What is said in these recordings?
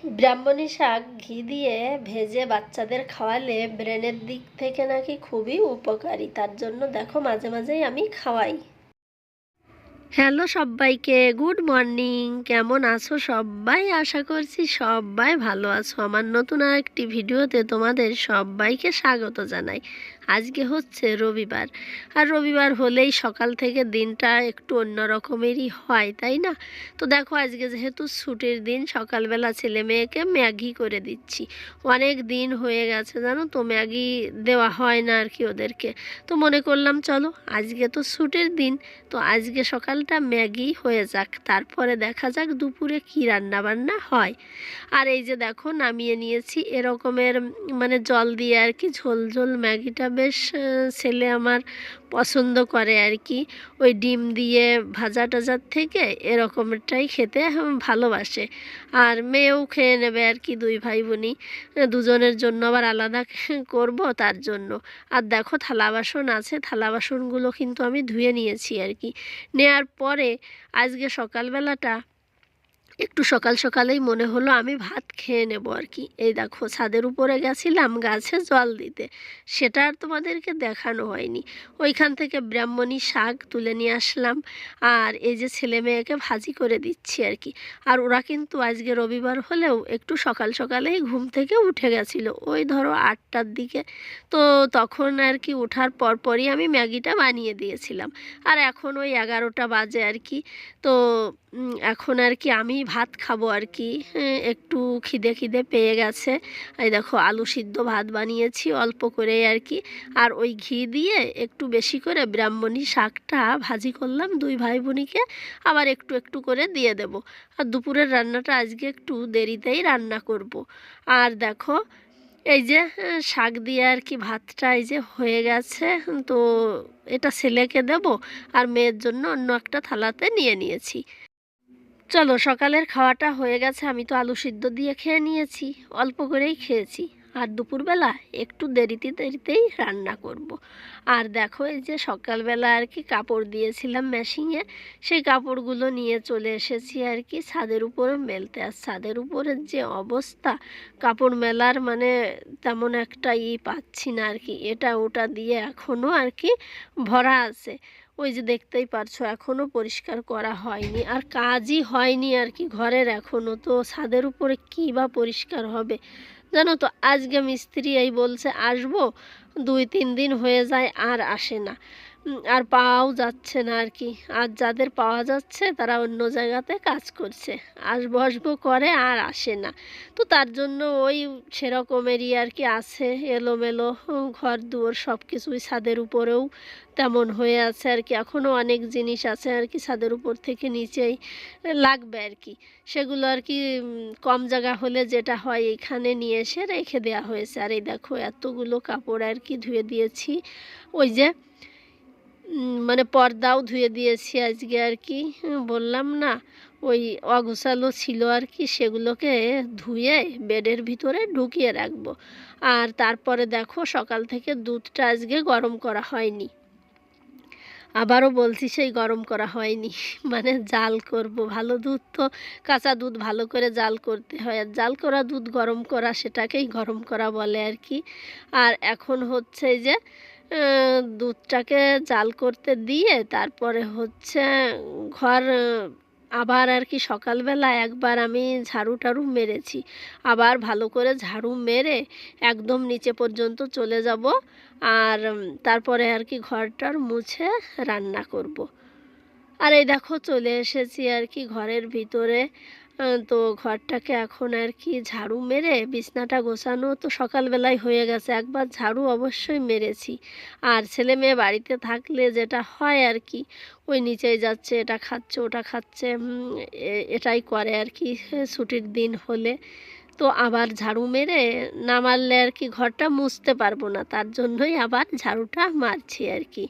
ব্রাহ্মণী শাক ঘি দিয়ে ভেজে বাচ্চাদের খাওয়ালে ব্রেনের দিক থেকে নাকি খুবই উপকারী। তার জন্য দেখো মাঝে মাঝেই আমি খাওয়াই। হ্যালো সবাইকে, গুড মর্নিং। কেমন আছো সবাই? আশা করছি সবাই ভালো আছো। আমার নতুন আর একটি ভিডিওতে তোমাদের সবাইকে স্বাগত জানাই। আজকে হচ্ছে রবিবার, আর রবিবার হলেই সকাল থেকে দিনটা একটু অন্য রকমেরই হয়, তাই না? তো দেখো আজকে যেহেতু ছুটির দিন, সকালবেলা ছেলে মেয়েকে ম্যাগি করে দিচ্ছি। অনেক দিন হয়ে গেছে জানো তো, ম্যাগি দেওয়া হয় না আর কি ওদেরকে। তো মনে করলাম চলো আজকে তো ছুটির দিন, তো আজকে সকালটা ম্যাগি হয়ে যাক, তারপরে দেখা যাক দুপুরে কী রান্না বান্না হয়। আর এই যে দেখো নামিয়ে নিয়েছি এরকমের মানে জল দিয়ে আর কি, ঝোল ঝোল ম্যাগিটা বেশ ছেলে আমার পছন্দ করে আর কি। ওই ডিম দিয়ে ভাজা টাজার থেকে এরকমটাই খেতে ভালোবাসে। আর মেয়েও খেয়ে নেবে আর কি, দুই ভাই বোনই, দুজনের জন্য আবার আলাদা করব তার জন্য। আর দেখো থালা বাসন আছে, থালা বাসনগুলো কিন্তু আমি ধুয়ে নিয়েছি আর কি। নেয়ার পরে আজকে সকালবেলাটা একটু সকাল সকালেই মনে হলো আমি ভাত খেয়ে নেব আর কি। এই দেখো ছাদের উপরে গেছিলাম গাছে জল দিতে, সেটা আর তোমাদেরকে দেখানো হয়নি। ওইখান থেকে ব্রাহ্মণী শাক তুলে নিয়ে আসলাম, আর এই যে ছেলে মেয়েকে ভাজি করে দিচ্ছি আর কি। আর ওরা কিন্তু আজকে রবিবার হলেও একটু সকাল সকালেই ঘুম থেকে উঠে গেছিলো, ওই ধরো 8টার দিকে। তো তখন আর কি ওঠার পরপরই আমি ম্যাগিটা বানিয়ে দিয়েছিলাম। আর এখন ওই 11টা বাজে আর কি। তো এখন আর কি আমি ভাত খাবো আর কি। একটু খিদে খিদে পেয়ে গেছে। এই দেখো আলু সিদ্ধ ভাত বানিয়েছি অল্প করে আর কি। আর ওই ঘি দিয়ে একটু বেশি করে ব্রাহ্মণী শাকটা ভাজি করলাম দুই ভাই বোনিকে, আবার একটু একটু করে দিয়ে দেব। আর দুপুরের রান্নাটা আজকে একটু দেরিতেই রান্না করব। আর দেখো এই যে শাক দিয়ে আর কি ভাতটা এই যে হয়ে গেছে। তো এটা ছেলেকে দেব, আর মেয়ের জন্য অন্য একটা থালাতে নিয়ে নিয়েছি। চলো সকালের খাওয়াটা হয়ে গেছে, আমি তো আলু সিদ্ধ দিয়ে খেয়ে নিয়েছি, অল্প করেই খেয়েছি। আর দুপুরবেলা একটু দেরিতেই রান্না করব। আর দেখো এই যে সকালবেলা আর কি কাপড় দিয়েছিলাম মেশিনে, সেই কাপড়গুলো নিয়ে চলে এসেছি আর কি ছাদের উপরে মেলতে। আর ছাদের উপরের যে অবস্থা কাপড় মেলার, মানে তেমন একটা পাচ্ছি না আর কি, এটা ওটা দিয়ে এখনও আর কি ভরা আছে। ওই যে দেখতেই পারছো এখনও পরিষ্কার করা হয়নি, আর কাজই হয়নি আর কি ঘরের এখনও। তো ছাদের উপরে কী বা পরিষ্কার হবে জানো তো। আজকে মিস্ত্রি এই বলছে আসবো, 2-3 দিন হয়ে যায় আর আসে না। আর পাওয়াও যাচ্ছে না আর কি। আর যাদের পাওয়া যাচ্ছে তারা অন্য জায়গাতে কাজ করছে, আসবো আসবো করে আর আসে না। তো তার জন্য ওই সেরকমেরই আর কি আছে, এলোমেলো ঘর দুয়ার সব কিছুই ছাদের উপরেও তেমন হয়ে আছে আর কি। এখনও অনেক জিনিস আছে আর কি ছাদের উপর থেকে নিচেই লাগবে আর কি। সেগুলো আর কি কম জায়গা হলে যেটা হয় এখানে নিয়ে এসে রেখে দেওয়া হয়েছে। আর এই দেখো এতগুলো কাপড় আর কি ধুয়ে দিয়েছি। ওই যে মানে পর্দাও ধুয়ে দিয়েছি আজকে আর কি। বললাম না ওই অগোছালো ছিল আর কি, সেগুলোকে ধুয়ে বেডের ভিতরে ঢুকিয়ে রাখবো। আর তারপরে দেখো সকাল থেকে দুধটা আজকে গরম করা হয়নি, আবারও বলছি সেই গরম করা হয়নি। মানে জাল করব, ভালো দুধ তো কাঁচা দুধ ভালো করে জাল করতে হয়, আর জাল করা দুধ গরম করা সেটাকেই গরম করা বলে আর কি। আর এখন হচ্ছে এই যে দুধটাকে জাল করতে দিয়ে তারপরে হচ্ছে ঘর আবার আর কি সকালবেলা একবার আমি ঝাড়ু টাড়ু মেরেছি, আবার ভালো করে ঝাড়ু মেরে একদম নিচে পর্যন্ত চলে যাব। আর তারপরে আর কি ঘরটার মুছে রান্না করব। আর এই দেখো চলে এসেছি আর কি ঘরের ভিতরে। তো ঘরটাকে এখন আর কি ঝাড়ু মেরে বিছনাটা গোছানো তো সকালবেলায় হয়ে গেছে, একবার ঝাড়ু অবশ্যই মেরেছি। আর ছেলে মেয়ে বাড়িতে থাকলে যেটা হয় আর কি, ওই নিচেই যাচ্ছে এটা খাচ্ছে ওটা খাচ্ছে, এটাই করে আর কি ছুটির দিন হলে। তো আবার ঝাড়ু মেরে না মারলে আর কি ঘরটা মুছতে পারবো না, তার জন্যই আবার ঝাড়ুটা মারছি আর কি।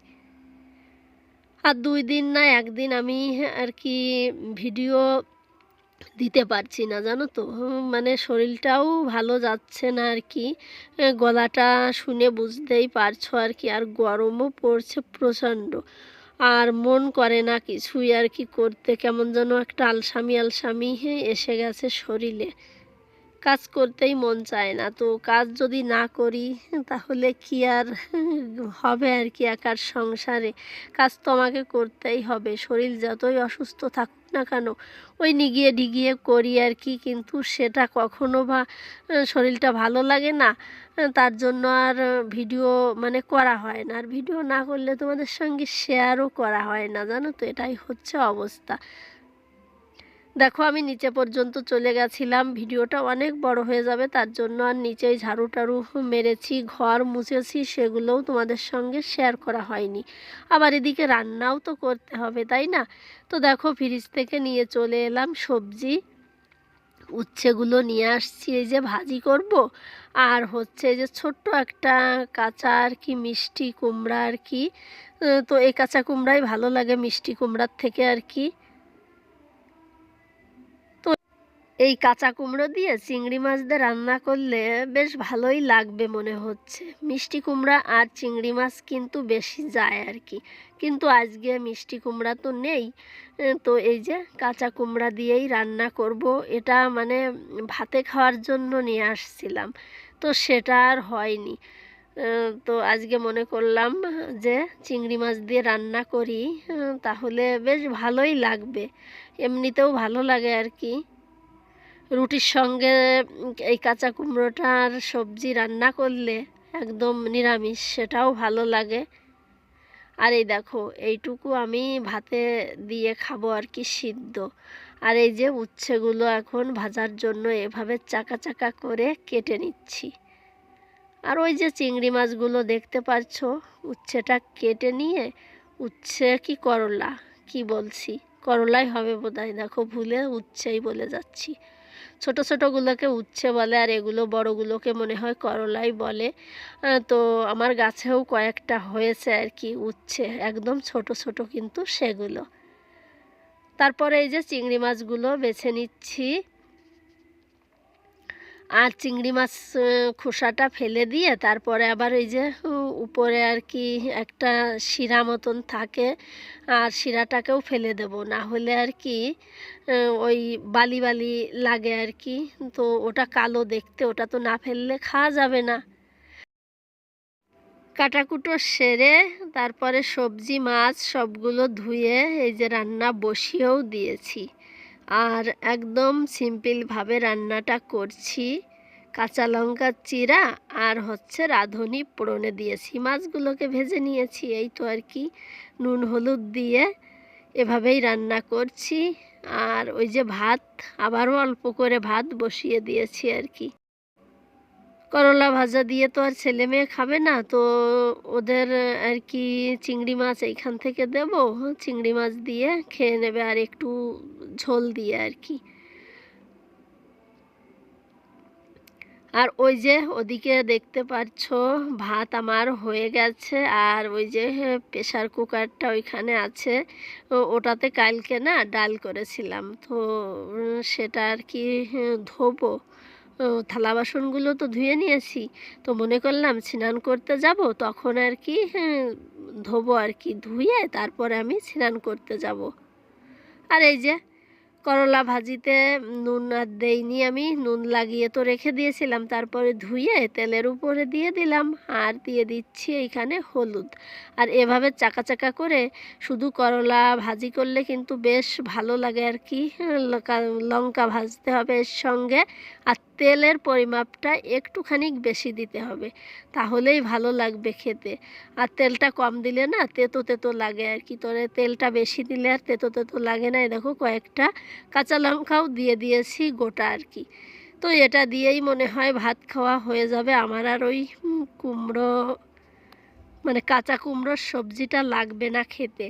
আর 2 দিন না 1 দিন আমি আর কি ভিডিও দিতে পারছি না জানো তো। মানে শরীরটাও ভালো যাচ্ছে না আর কি, গলাটা শুনে বুঝতেই পারছো আর কি। আর গরমও পড়ছে প্রচণ্ড, আর মন করে না কিছুই আর কি করতে, কেমন যেন একটা আলসামি আলসামি এসে গেছে শরীরে। কাজ করতেই মন চায় না। তো কাজ যদি না করি তাহলে কি আর হবে আর কি একার সংসারে? কাজ তো আমাকে করতেই হবে। শরীর যতই অসুস্থ থাকুক না কেন, ওই নিগিয়ে ঢিগিয়ে করি আর কি, কিন্তু সেটা কখনো বা শরীরটা ভালো লাগে না। তার জন্য আর ভিডিও মানে করা হয় না। আর ভিডিও না করলে তোমাদের সঙ্গে শেয়ারও করা হয় না, জানো তো, এটাই হচ্ছে অবস্থা। দেখো আমি নিচে পর্যন্ত চলে গেছিলাম, ভিডিওটা অনেক বড় হয়ে যাবে, তার জন্য আর নিচেই ঝাড়ু টাড়ু মেরেছি, ঘর মুছেছি, সেগুলোও তোমাদের সঙ্গে শেয়ার করা হয়নি। আবার এদিকে রান্নাও তো করতে হবে, তাই না? তো দেখো ফ্রিজ থেকে নিয়ে চলে এলাম সবজি, উচ্ছেগুলো নিয়ে আসছি, এই যে ভাজি করব। আর হচ্ছে এই যে ছোট্ট একটা কাঁচা আর কি মিষ্টি কুমড়া আর কি। তো এই কাঁচা কুমড়াই ভালো লাগে মিষ্টি কুমড়ার থেকে আর কি। এই কাঁচা কুমড়ো দিয়ে চিংড়ি মাছ দিয়ে রান্না করলে বেশ ভালোই লাগবে মনে হচ্ছে। মিষ্টি কুমড়া আর চিংড়ি মাছ কিন্তু বেশি যায় আর কি, কিন্তু আজকে মিষ্টি কুমড়া তো নেই। তো এই যে কাঁচা কুমড়া দিয়েই রান্না করব। এটা মানে ভাতে খাওয়ার জন্য নিয়ে আসছিলাম, তো সেটা আর হয়নি। তো আজকে মনে করলাম যে চিংড়ি মাছ দিয়ে রান্না করি, তাহলে বেশ ভালোই লাগবে, এমনিতেও ভালো লাগে আর কি। রুটির সঙ্গে এই কাঁচা কুমড়োটার সবজি রান্না করলে একদম নিরামিষ, সেটাও ভালো লাগে। আর এই দেখো এইটুকু আমি ভাতে দিয়ে খাবো আর কি, সিদ্ধ। আর এই যে উচ্ছেগুলো এখন ভাজার জন্য এভাবে চাকা চাকা করে কেটে নিচ্ছি। আর ওই যে চিংড়ি মাছগুলো দেখতে পাচ্ছ, উচ্ছেটা কেটে নিয়ে, উচ্ছে কি করলা কি বলছি, করলাই হবে বোধহয়, দেখো ভুলে উচ্ছেই বলে যাচ্ছি। ছোট ছোটোগুলোকে উচ্ছে বলে, আর এগুলো বড়গুলোকে মনে হয় করলাই বলে। তো আমার গাছেও কয়েকটা হয়েছে আর কি উচ্ছে, একদম ছোট ছোট কিন্তু সেগুলো। তারপরে এই যে চিংড়ি মাছগুলো বেছে নিচ্ছি। আর চিংড়ি মাছ খোসাটা ফেলে দিয়ে তারপরে আবার ওই যে উপরে আর কি একটা শিরা মতন থাকে, আর শিরাটাকেও ফেলে দেব, না হলে আর কি ওই বালি বালি লাগে আর কি। তো ওটা কালো দেখতে, ওটা তো না ফেললে খাওয়া যাবে না। কাটাকুটো সেরে তারপরে সবজি মাছ সবগুলো ধুয়ে এই যে রান্না বসিয়েও দিয়েছি। আর একদম সিম্পলভাবে রান্নাটা করছি। কাঁচা লঙ্কা চিরা আর হচ্ছে রাঁধুনি পোড়নে দিয়েছি, মাছগুলোকে ভেজে নিয়েছি, এই তো আর কি। নুন হলুদ দিয়ে এভাবেই রান্না করছি। আর ওই যে ভাত, আবারও অল্প করে ভাত বসিয়ে দিয়েছি আর কি। করলা ভাজা দিয়ে তো আর ছেলে মেয়ে খাবে না, তো ওদের আর কি চিংড়ি মাছ এইখান থেকে দেব, চিংড়ি মাছ দিয়ে খেয়ে নেবে, আর একটু ঝোল দিয়ে আর কি। আর ওই যে ওদিকে দেখতে পাচ্ছ ভাত আমার হয়ে গেছে, আর ওই যে প্রেশার কুকারটা ওইখানে আছে, ওটাতে কালকে না ডাল করেছিলাম, তো সেটা আর কি ধোবো। থালা বাসনগুলো তো ধুয়ে নিয়েছি, তো মনে করলাম স্নান করতে যাব, তখন আর কি ধোবো আর কি, ধুয়ে তারপরে আমি স্নান করতে যাব। আর এই যে করলা ভাজিতে নুন আর দেইনি, আমি নুন লাগিয়ে তো রেখে দিয়েছিলাম, তারপরে ধুয়ে তেলের উপরে দিয়ে দিলাম, আর দিয়ে দিচ্ছি এইখানে হলুদ। আর এভাবে চাকা চাকা করে শুধু করলা ভাজি করলে কিন্তু বেশ ভালো লাগে আর কি। লঙ্কা ভাজতে হবে এর সঙ্গে, আর তেলের পরিমাপটা একটুখানি বেশি দিতে হবে, তাহলেই ভালো লাগবে খেতে। আর তেলটা কম দিলে না তেতো তেতো লাগে আর কি, তোরে তেলটা বেশি দিলে আর তেতো তেতো লাগে না। দেখো কয়েকটা কাঁচা লঙ্কাও দিয়ে দিয়েছি গোটা আর কি। তো এটা দিয়েই মনে হয় ভাত খাওয়া হয়ে যাবে আমার। আর ওই কুমড়ো মানে কাঁচা কুমড়োর সবজিটা লাগবে না খেতে।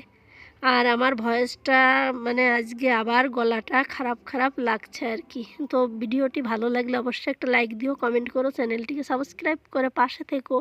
আর আমার ভয়েসটা মানে আজকে আবার গলাটা খারাপ খারাপ লাগছে আর কি। তো ভিডিওটি ভালো লাগলে অবশ্যই একটা লাইক দিও, কমেন্ট করো, চ্যানেলটিকে সাবস্ক্রাইব করে পাশে থেকো।